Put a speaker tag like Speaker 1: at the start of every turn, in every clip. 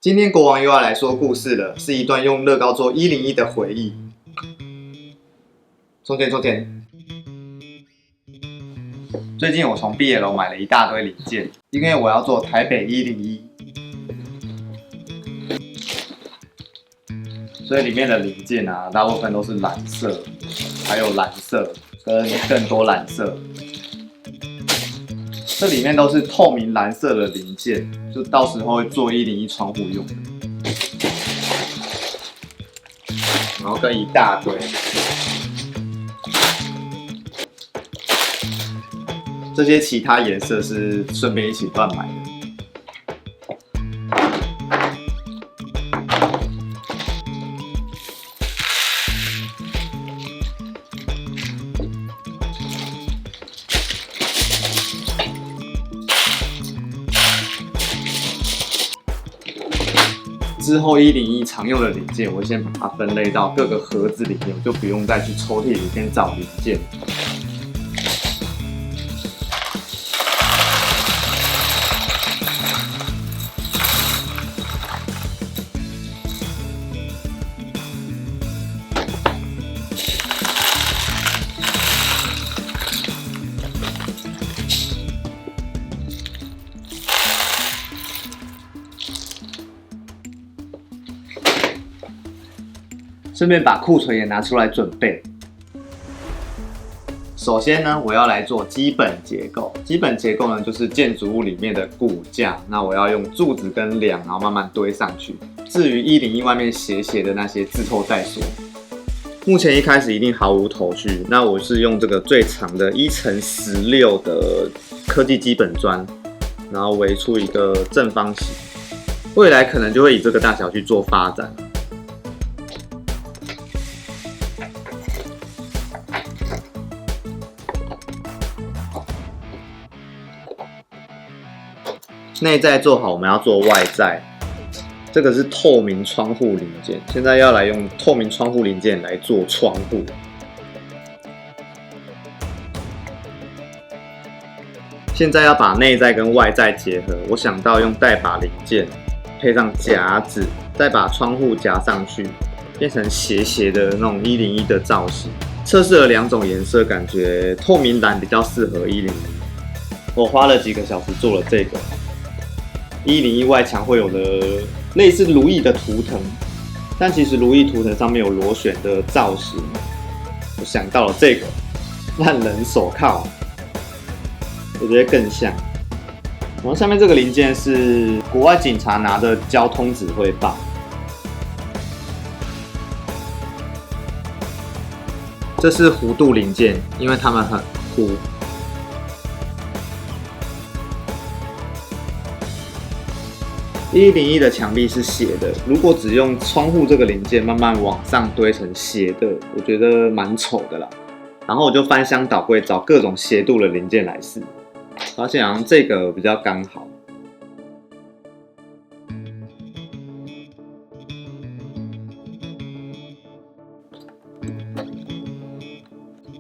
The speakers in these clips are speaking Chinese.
Speaker 1: 今天国王又要来说故事了，是一段用乐高做101的回忆。从前，最近我从毕业楼买了一大堆零件，因为我要做台北101，所以里面的零件啊，大部分都是蓝色，还有蓝色跟更多蓝色。这里面都是透明蓝色的零件，就到时候会做101窗户用的。然后跟一大堆，这些其他颜色是顺便一起乱买的。之后101常用的零件，我先把它分类到各个盒子里面，我就不用再去抽屉里面找零件。顺便把库存也拿出来准备。首先呢，我要来做基本结构。基本结构呢，就是建筑物里面的骨架。那我要用柱子跟梁，然后慢慢堆上去。至于101外面斜斜的那些，之后再说。目前一开始一定毫无头绪。那我是用这个最长的1×16的科技基本砖，然后围出一个正方形。未来可能就会以这个大小去做发展。内在做好，我们要做外在。这个是透明窗户零件，现在要来用透明窗户零件来做窗户。现在要把内在跟外在结合，我想到用带把零件配上夹子，再把窗户夹上去，变成斜斜的那种101的造型。测试了2种颜色，感觉透明蓝比较适合101。我花了几个小时做了这个。101外墙会有的类似如意的图腾，但其实如意图腾上面有螺旋的造型。我想到了这个烂人手铐，我觉得更像。然后下面这个零件是国外警察拿的交通指挥棒，这是弧度零件，因为它们很弧。101的墙壁是斜的，如果只用窗户这个零件慢慢往上堆成斜的，我觉得蛮丑的啦。然后我就翻箱倒柜找各种斜度的零件来试，发现好像这个比较刚好。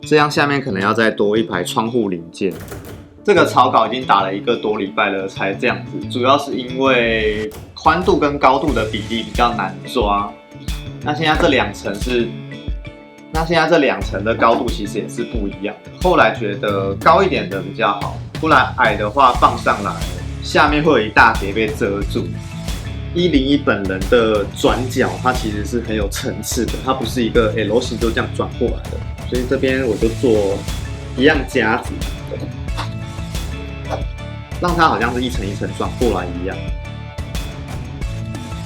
Speaker 1: 这样下面可能要再多一排窗户零件。这个草稿已经打了1个多礼拜了，才这样子。主要是因为宽度跟高度的比例比较难抓。那现在这2层的高度其实也是不一样的。后来觉得高一点的比较好，不然矮的话放上来，下面会有一大叠被遮住。101本人的转角，它其实是很有层次的，它不是一个 L 型就这样转过来的。所以这边我就做一样夹子。让它好像是一层一层转过来一样。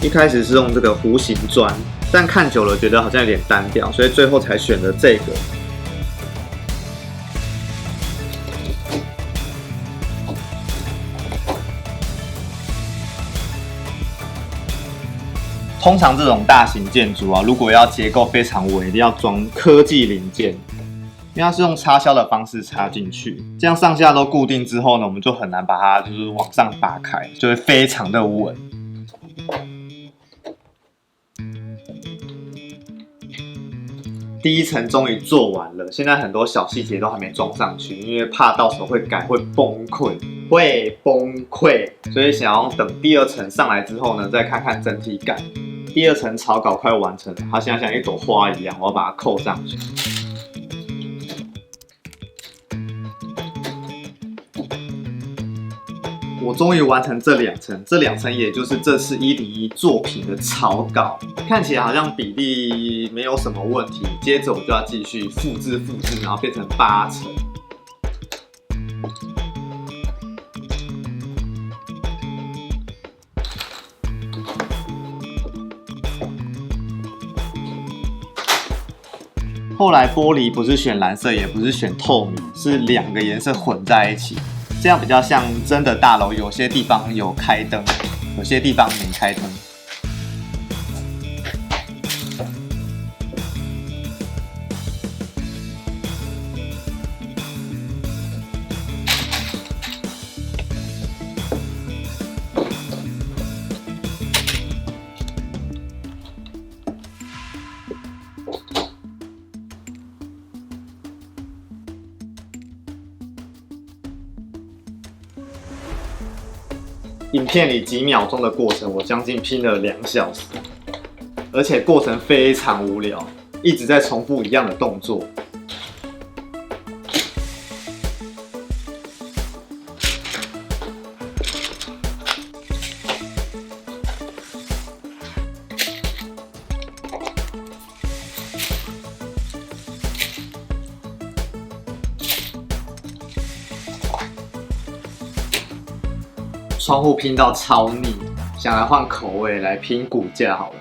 Speaker 1: 一开始是用这个弧形砖，但看久了觉得好像有点单调，所以最后才选了这个。通常这种大型建筑啊，如果要结构非常稳，一定要装科技零件。因为它是用插销的方式插进去，这样上下都固定之后呢，我们就很难把它就是往上打开，就会非常的稳。第一层终于做完了，现在很多小细节都还没装上去，因为怕到时候会改会崩溃，所以想要等第二层上来之后呢，再看看整体感。第二层草稿快完成了，它现在像一朵花一样，我要把它扣上去。我终于完成这2层，这2层也就是这次101作品的草稿，看起来好像比例没有什么问题。接着我就要继续复制，然后变成8层。后来玻璃不是选蓝色，也不是选透明，是2个颜色混在一起。这样比较像真的大楼，有些地方有开灯，有些地方没开灯。影片里几秒钟的过程，我将近拼了2小时，而且过程非常无聊，一直在重复一样的动作。窗户拼到超腻，想来换口味，来拼骨架好了。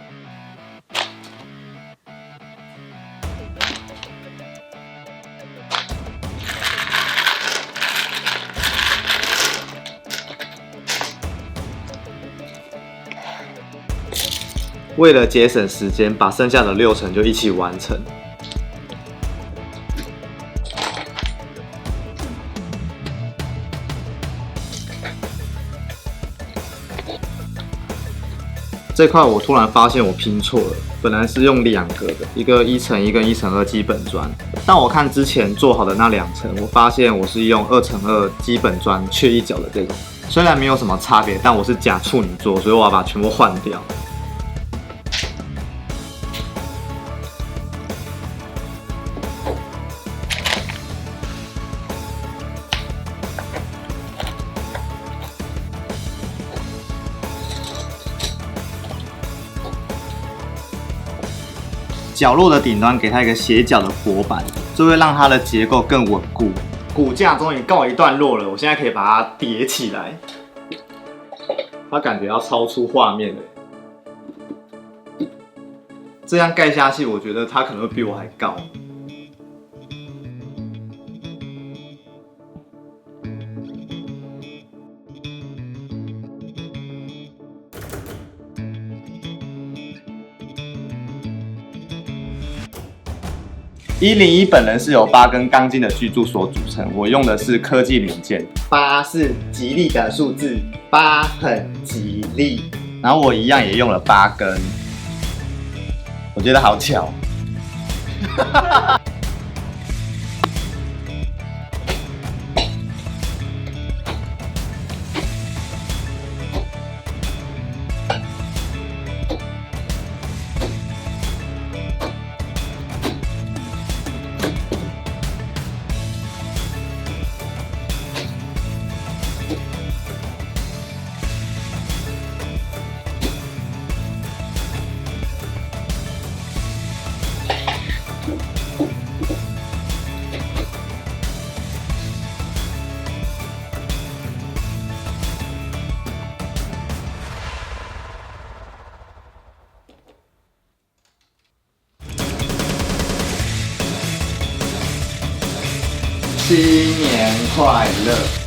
Speaker 1: 为了节省时间，把剩下的6层就一起完成。这块我突然发现我拼错了，本来是用2个的，一个1乘1跟1乘2基本砖，但我看之前做好的那2层，我发现我是用2乘2基本砖缺一角的这种，虽然没有什么差别，但我是假处女座，所以我要把它全部换掉。角落的顶端给它一个斜角的薄板，这会让它的结构更稳固。骨架终于告一段落了，我现在可以把它叠起来。它感觉要超出画面了，这样盖下去，我觉得它可能会比我还高。101本人是由8根钢筋的巨柱所组成，我用的是科技零件。8是吉利的数字，8很吉利。然后我一样也用了8根，我觉得好巧。新年快乐！